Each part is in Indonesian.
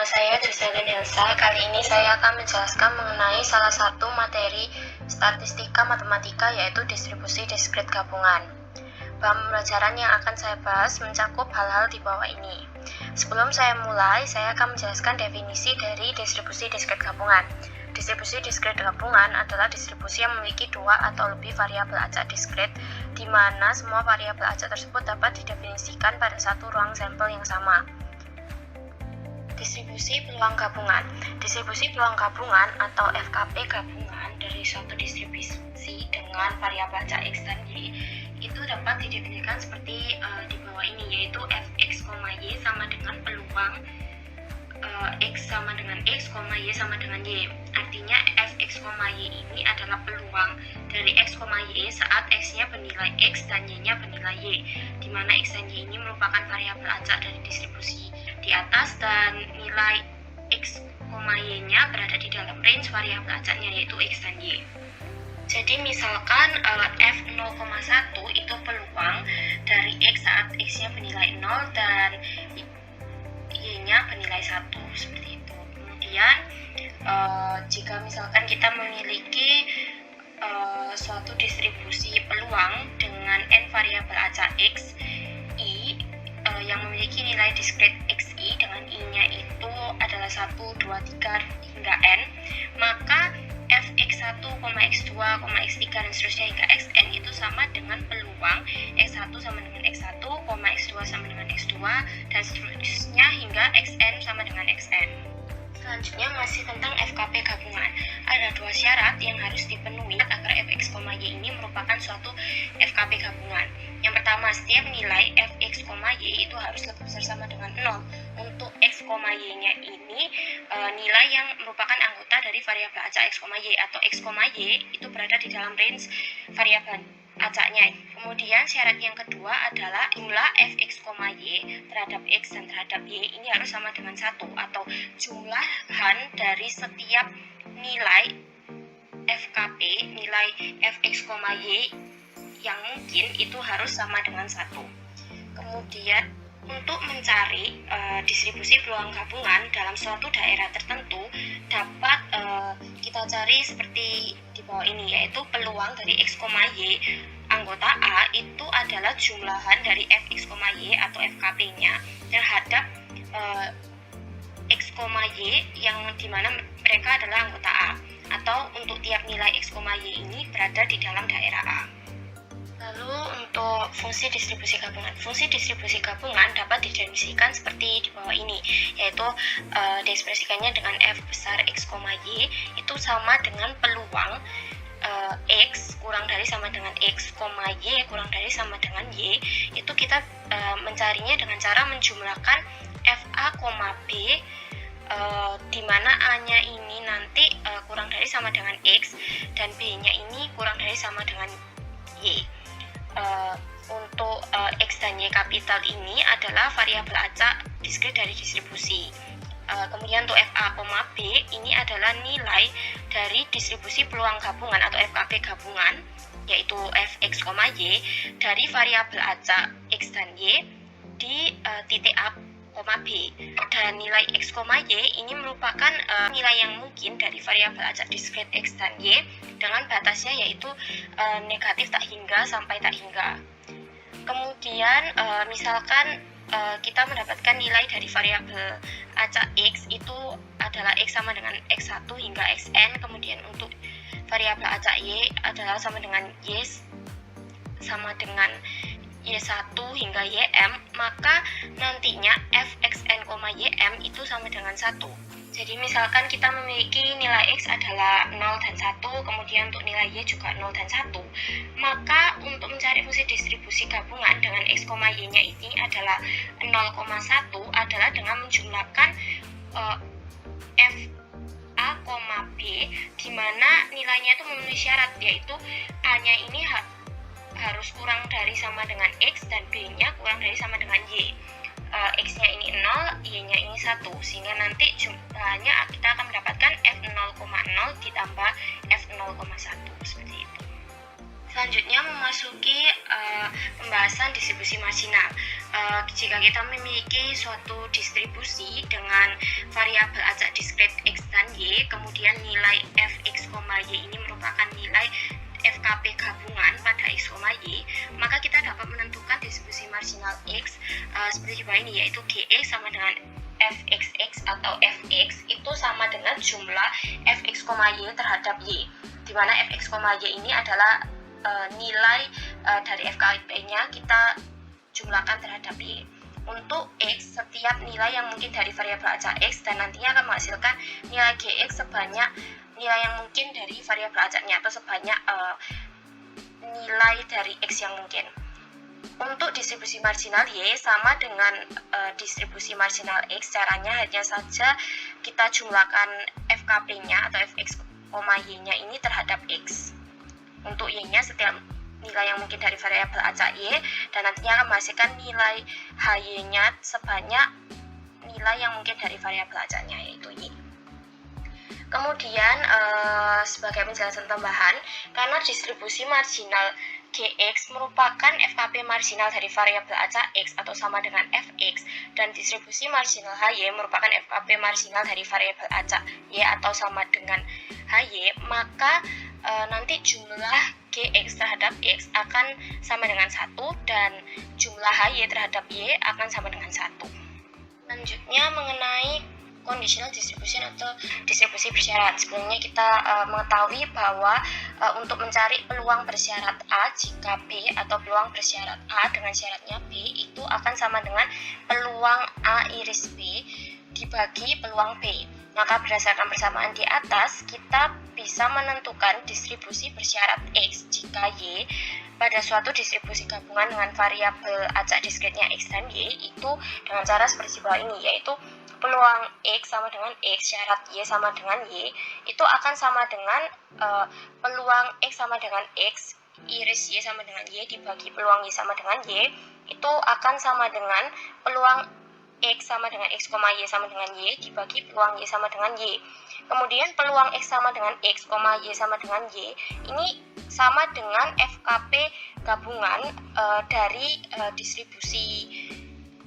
Nama saya Jocelyn Elsa. Kali ini saya akan menjelaskan mengenai salah satu materi statistika matematika, yaitu distribusi diskrit gabungan. Bahan pembelajaran yang akan saya bahas mencakup hal-hal di bawah ini. Sebelum saya mulai, saya akan menjelaskan definisi dari distribusi diskrit gabungan. Distribusi diskrit gabungan adalah distribusi yang memiliki dua atau lebih variabel acak diskrit, di mana semua variabel acak tersebut dapat didefinisikan pada satu ruang sampel yang sama. Distribusi peluang gabungan. Distribusi peluang gabungan atau FKP gabungan dari suatu distribusi dengan variabel acak X dan Y itu dapat didefinisikan seperti di bawah ini, yaitu Fx, Y sama dengan peluang X sama dengan X, Y sama dengan Y. Artinya Fx, Y ini adalah peluang dari X, Y saat X-nya bernilai X dan Y-nya bernilai Y, di mana X dan Y ini merupakan variabel acak dari distribusi di atas dan nilai X, Y-nya berada di dalam range variabel acaknya, yaitu X dan Y. Jadi misalkan F0,1 itu peluang dari X saat X-nya bernilai 0 dan Y-nya bernilai 1, seperti itu. Kemudian jika misalkan kita memiliki suatu distribusi peluang dengan n variabel acak X, I yang memiliki nilai diskrit XI dengan I-nya itu adalah 1, 2, 3 hingga N, maka Fx1, X2, X3 dan seterusnya hingga Xn itu sama dengan peluang X1 sama dengan X1, X2 sama dengan X2 dan seterusnya hingga Xn sama dengan Xn. Selanjutnya masih tentang FKP gabungan. Ada dua syarat yang harus dipenuhi agar Fx, Y ini merupakan suatu FKP gabungan. Yang pertama, setiap nilai Fx, Y itu harus lebih besar sama dengan 0. Untuk X, Y-nya ini nilai yang merupakan anggota dari variabel acak X, Y, atau X, Y itu berada di dalam range variabel acaknya. Kemudian syarat yang kedua adalah jumlah Fx, Y terhadap X dan terhadap Y ini harus sama dengan 1, atau jumlahan dari setiap nilai FKP, nilai Fx, Y yang mungkin itu harus sama dengan 1. Kemudian untuk mencari distribusi peluang gabungan dalam suatu daerah tertentu dapat kita cari seperti di bawah ini, yaitu peluang dari X, Y anggota A itu adalah jumlahan dari Fx, Y atau FKP-nya terhadap X, Y yang dimana mereka adalah anggota A, atau untuk tiap nilai X, Y ini berada di dalam daerah A. Lalu untuk fungsi distribusi gabungan. Fungsi distribusi gabungan dapat didefinisikan seperti di bawah ini, yaitu diekspresikannya dengan F besar X, Y itu sama dengan peluang X kurang dari sama dengan X, Y kurang dari sama dengan Y. Itu kita mencarinya dengan cara menjumlahkan FA, B di mana A-nya ini nanti kurang dari sama dengan X dan B-nya ini kurang dari sama dengan Y. Untuk X dan Y kapital ini adalah variabel acak diskrit dari distribusi. Kemudian untuk FA, B ini adalah nilai dari distribusi peluang gabungan atau FKP gabungan, yaitu Fx, Y dari variabel acak X dan Y di titik A, B, dan nilai X, Y ini merupakan nilai yang mungkin dari variabel acak diskrit X dan Y dengan batasnya yaitu negatif tak hingga sampai tak hingga. Kemudian misalkan kita mendapatkan nilai dari variabel acak X itu adalah X sama dengan X1 hingga Xn, kemudian untuk variabel acak Y adalah sama dengan Y sama dengan Y1 hingga Ym, maka nantinya Fxn, Ym itu sama dengan 1. Jadi misalkan kita memiliki nilai X adalah 0 dan 1, kemudian untuk nilai Y juga 0 dan 1, maka untuk mencari fungsi distribusi gabungan dengan X, Y-nya ini adalah 0,1 adalah dengan menjumlahkan F A, B di mana nilainya itu memenuhi syarat, yaitu A-nya ini harus kurang dari sama dengan X dan B-nya kurang dari sama dengan Y. X-nya ini 0, Y-nya ini 1, sehingga nanti jumlahnya kita akan mendapatkan F0,0 ditambah F0,1, seperti itu. Selanjutnya memasuki pembahasan distribusi marginal. Jika kita memiliki suatu distribusi dengan variabel variabel acak diskret X dan Y, kemudian nilai Fx, Y ini merupakan nilai FKP gabungan pada X, Y, maka kita dapat menentukan distribusi marginal X seperti di bawah ini, yaitu Gx sama dengan Fxx atau Fx itu sama dengan jumlah Fx, Y terhadap Y, di mana Fx, Y ini adalah nilai dari FKP-nya kita jumlahkan terhadap Y. Untuk X, setiap nilai yang mungkin dari variabel acak X dan nantinya akan menghasilkan nilai Gx sebanyak nilai yang mungkin dari variabel acaknya atau sebanyak nilai dari X yang mungkin. Untuk distribusi marginal Y sama dengan distribusi marginal X, caranya hanya saja kita jumlahkan FKP-nya atau Fx, Y-nya ini terhadap X. Untuk Y-nya setiap nilai yang mungkin dari variabel acak Y dan nantinya akan menghasilkan nilai HY-nya sebanyak nilai yang mungkin dari variabel acaknya, yaitu Y. Kemudian sebagai penjelasan tambahan, karena distribusi marginal Gx merupakan FKP marginal dari variabel acak X atau sama dengan Fx, dan distribusi marginal HY merupakan FKP marginal dari variabel acak Y atau sama dengan HY, maka nanti jumlah Gx terhadap X akan sama dengan 1 dan jumlah HY terhadap Y akan sama dengan 1. Selanjutnya mengenai conditional distribution atau distribusi bersyarat. Sebelumnya kita mengetahui bahwa untuk mencari peluang bersyarat A jika B atau peluang bersyarat A dengan syaratnya B itu akan sama dengan peluang A iris B dibagi peluang B. Maka berdasarkan persamaan di atas, kita bisa menentukan distribusi bersyarat X jika Y pada suatu distribusi gabungan dengan variabel acak diskretnya X dan Y itu dengan cara seperti bawah ini, yaitu peluang X sama dengan X, syarat Y sama dengan Y, itu akan sama dengan peluang X sama dengan X, iris Y sama dengan Y dibagi peluang Y sama dengan Y, itu akan sama dengan peluang X sama dengan X, Y sama dengan Y dibagi peluang Y sama dengan Y. Kemudian peluang X sama dengan X, Y sama dengan Y ini sama dengan FKP gabungan dari distribusi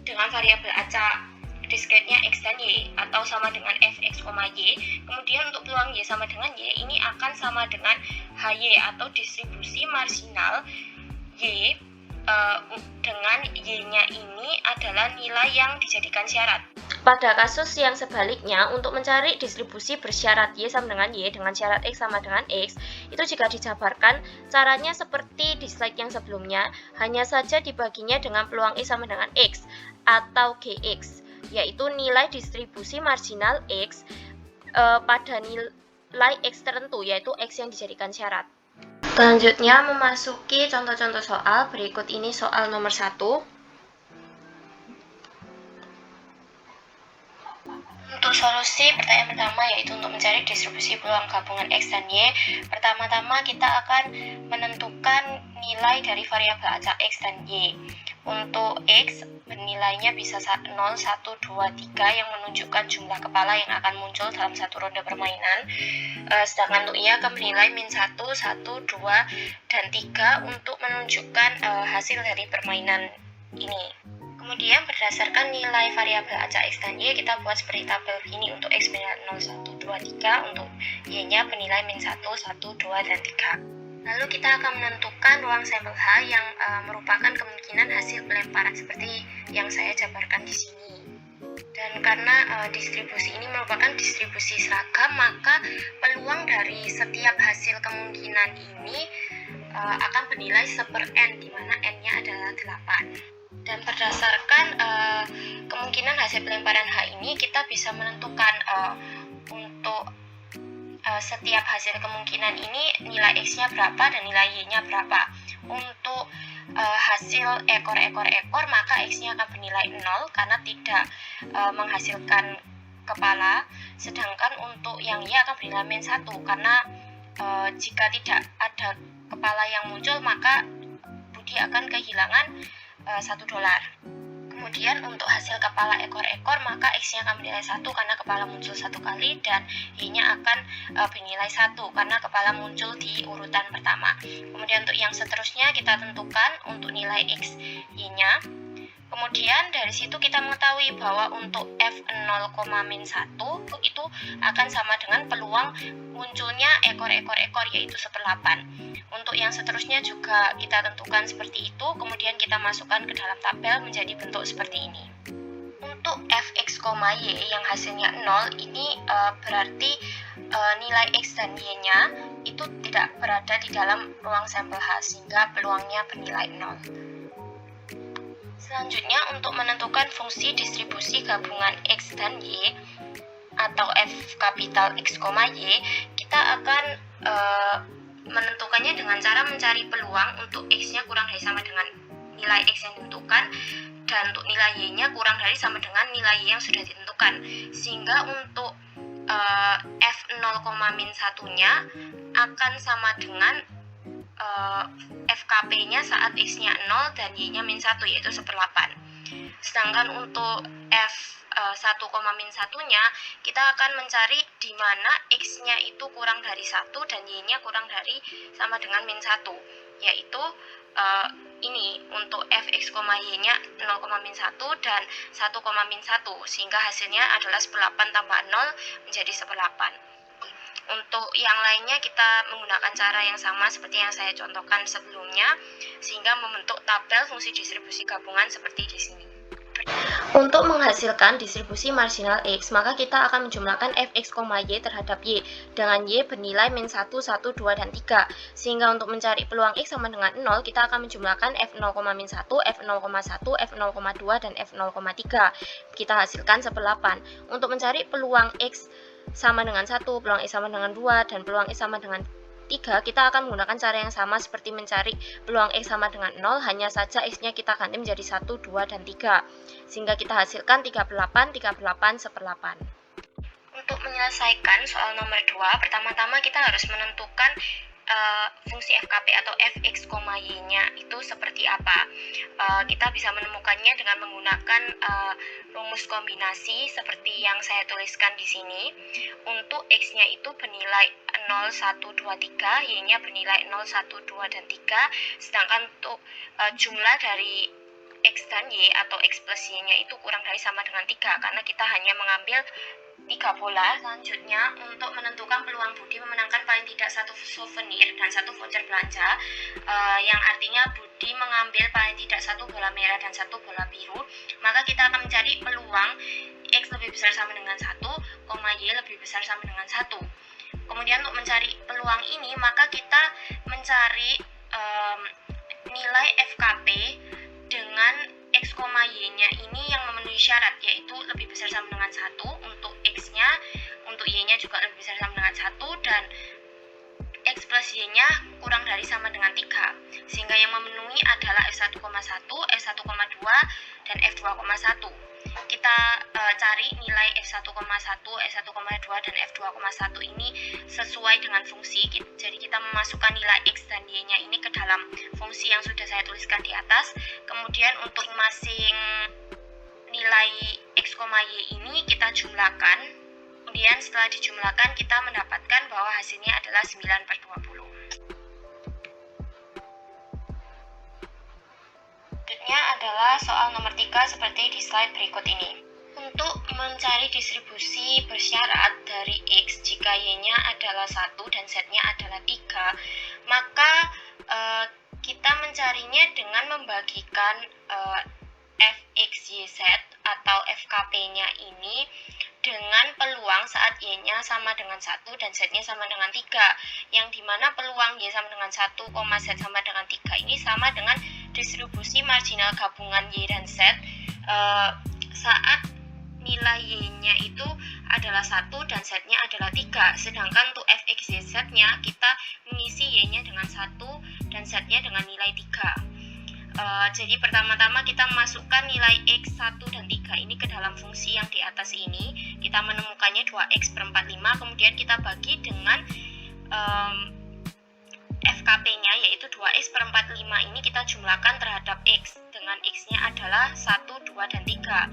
dengan variabel acak diskretnya X dan Y atau sama dengan Fx, Y. Kemudian untuk peluang Y sama dengan Y ini akan sama dengan HY atau distribusi marginal Y dengan Y-nya ini adalah nilai yang dijadikan syarat. Pada kasus yang sebaliknya, untuk mencari distribusi bersyarat Y sama dengan Y dengan syarat X sama dengan X, itu jika dijabarkan, caranya seperti di slide yang sebelumnya, hanya saja dibaginya dengan peluang X sama dengan X atau Gx, yaitu nilai distribusi marginal X pada nilai X tertentu, yaitu X yang dijadikan syarat. Selanjutnya memasuki contoh-contoh soal. Berikut ini soal nomor 1. Untuk solusi pertanyaan pertama yaitu untuk mencari distribusi peluang gabungan X dan Y. Pertama-tama kita akan menentukan nilai dari variabel acak X dan Y. Untuk X bernilainya bisa 0, 1, 2, 3 yang menunjukkan jumlah kepala yang akan muncul dalam satu ronde permainan. Sedangkan untuk Y akan bernilai min 1, 1, 2, dan 3 untuk menunjukkan hasil dari permainan ini. Kemudian berdasarkan nilai variabel acak X dan Y kita buat seperti tabel ini. Untuk X bernilai 0, 1, 2, 3, untuk Y-nya bernilai min 1, 1, 2, dan 3. Lalu kita akan menentukan ruang sampel H yang merupakan kemungkinan hasil pelemparan seperti yang saya jabarkan di sini. Dan karena distribusi ini merupakan distribusi seragam, maka peluang dari setiap hasil kemungkinan ini akan bernilai 1/n, di mana n-nya adalah 8. Dan berdasarkan kemungkinan hasil pelemparan H ini, kita bisa menentukan untuk setiap hasil kemungkinan ini nilai X-nya berapa dan nilai Y-nya berapa. Untuk hasil ekor-ekor-ekor, maka X-nya akan bernilai 0 karena tidak menghasilkan kepala. Sedangkan untuk yang Y akan bernilai min 1 karena jika tidak ada kepala yang muncul, maka Budi akan kehilangan $1. Kemudian untuk hasil kepala ekor-ekor, maka X-nya akan bernilai 1 karena kepala muncul 1 kali, dan Y-nya akan bernilai 1 karena kepala muncul di urutan pertama. Kemudian untuk yang seterusnya kita tentukan untuk nilai X, Y-nya. Kemudian dari situ kita mengetahui bahwa untuk F0,-1 itu akan sama dengan peluang munculnya ekor-ekor yaitu 1/8. Untuk yang seterusnya juga kita tentukan seperti itu, kemudian kita masukkan ke dalam tabel menjadi bentuk seperti ini. Untuk Fx, Y yang hasilnya 0 ini berarti nilai X dan Y-nya itu tidak berada di dalam ruang sampel H sehingga peluangnya bernilai 0. Selanjutnya untuk menentukan fungsi distribusi gabungan X dan Y atau F kapital X, Y, kita akan menentukannya dengan cara mencari peluang untuk X-nya kurang dari sama dengan nilai X yang ditentukan dan untuk nilai Y-nya kurang dari sama dengan nilai Y yang sudah ditentukan, sehingga untuk F0,-1-nya akan sama dengan FKP-nya saat X-nya 0 dan Y-nya -1 yaitu 1/8. Sedangkan untuk F1,-1-nya kita akan mencari di mana X-nya itu kurang dari 1 dan Y-nya kurang dari sama dengan -1, yaitu ini untuk Fx, Y-nya 0,-1 dan 1,-1, sehingga hasilnya adalah 1/8 tambah 0 menjadi 1/8. Untuk yang lainnya kita menggunakan cara yang sama seperti yang saya contohkan sebelumnya, sehingga membentuk tabel fungsi distribusi gabungan seperti di sini. Untuk menghasilkan distribusi marginal X, maka kita akan menjumlahkan Fx, Y terhadap Y dengan Y bernilai -1, 1, 2, dan 3. Sehingga untuk mencari peluang X sama dengan 0, kita akan menjumlahkan F0,-1, F0,1, F0,2, dan F0,3. Kita hasilkan 1/8. Untuk mencari peluang X sama dengan 1, peluang X sama dengan 2, dan peluang X sama dengan 3, kita akan menggunakan cara yang sama seperti mencari peluang X sama dengan 0, hanya saja X-nya kita ganti menjadi 1, 2, dan 3. Sehingga kita hasilkan 38, 38, 1/8. Untuk menyelesaikan soal nomor 2, pertama-tama kita harus menentukan fungsi FKP atau Fx, Y-nya itu seperti apa. Kita bisa menemukannya dengan menggunakan rumus kombinasi seperti yang saya tuliskan di sini. Untuk X-nya itu bernilai 0, 1, 2, 3, Y-nya bernilai 0, 1, 2, dan 3, sedangkan untuk jumlah dari X dan Y atau X plus Y-nya itu kurang dari sama dengan 3 karena kita hanya mengambil 3 bola. Selanjutnya untuk menentukan peluang Budi memenangkan paling tidak 1 souvenir dan 1 voucher belanja, yang artinya Budi mengambil paling tidak 1 bola merah dan 1 bola biru, maka kita akan mencari peluang X lebih besar sama dengan 1, Y lebih besar sama dengan 1. Kemudian untuk mencari peluang ini maka kita mencari nilai FKP dengan X, Y-nya ini yang memenuhi syarat, yaitu lebih besar sama dengan 1 untuk X-nya, untuk Y-nya juga lebih besar sama dengan 1, dan X plus Y-nya kurang dari sama dengan 3, sehingga yang memenuhi adalah F1,1, F1,2, dan F2,1. Kita cari nilai F1,1, F1,2, dan F2,1 ini sesuai dengan fungsi. Jadi kita memasukkan nilai X dan Y-nya ini ke dalam fungsi yang sudah saya tuliskan di atas. Kemudian untuk masing nilai X, Y ini kita jumlahkan. Kemudian setelah dijumlahkan kita mendapatkan bahwa hasilnya adalah 9/20. Selanjutnya adalah soal nomor 3 seperti di slide berikut ini. Untuk mencari distribusi bersyarat dari X jika Y-nya adalah 1 dan Z-nya adalah 3, maka kita mencarinya dengan membagikan Fx, YZ atau FKP-nya ini dengan peluang saat Y-nya sama dengan 1 dan Z-nya sama dengan 3, yang dimana peluang Y sama dengan 1, Z sama dengan 3 ini sama dengan distribusi marginal gabungan Y dan Z saat nilai Y-nya itu adalah 1 dan Z-nya adalah 3, sedangkan untuk Fx, YZ-nya kita mengisi Y-nya dengan 1 dan Z-nya dengan nilai 3. Jadi pertama-tama kita masukkan nilai X 1 dan 3 ini ke dalam fungsi yang di atas ini. Kita menemukannya 2x/45, kemudian kita bagi dengan FKP-nya yaitu 2x/45 ini kita jumlahkan terhadap X dengan X-nya adalah 1, 2, dan 3,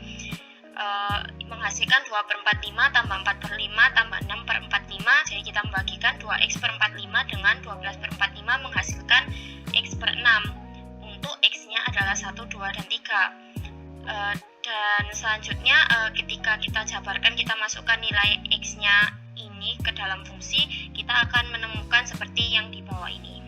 menghasilkan 2/45 tambah 4/5 tambah 6/45. Jadi kita membagikan 2x/45 dengan 12/45 menghasilkan x/6. Untuk X-nya adalah 1, 2, dan 3. Dan selanjutnya ketika kita jabarkan, kita masukkan nilai X-nya ini ke dalam fungsi, kita akan menemukan seperti yang di bawah ini.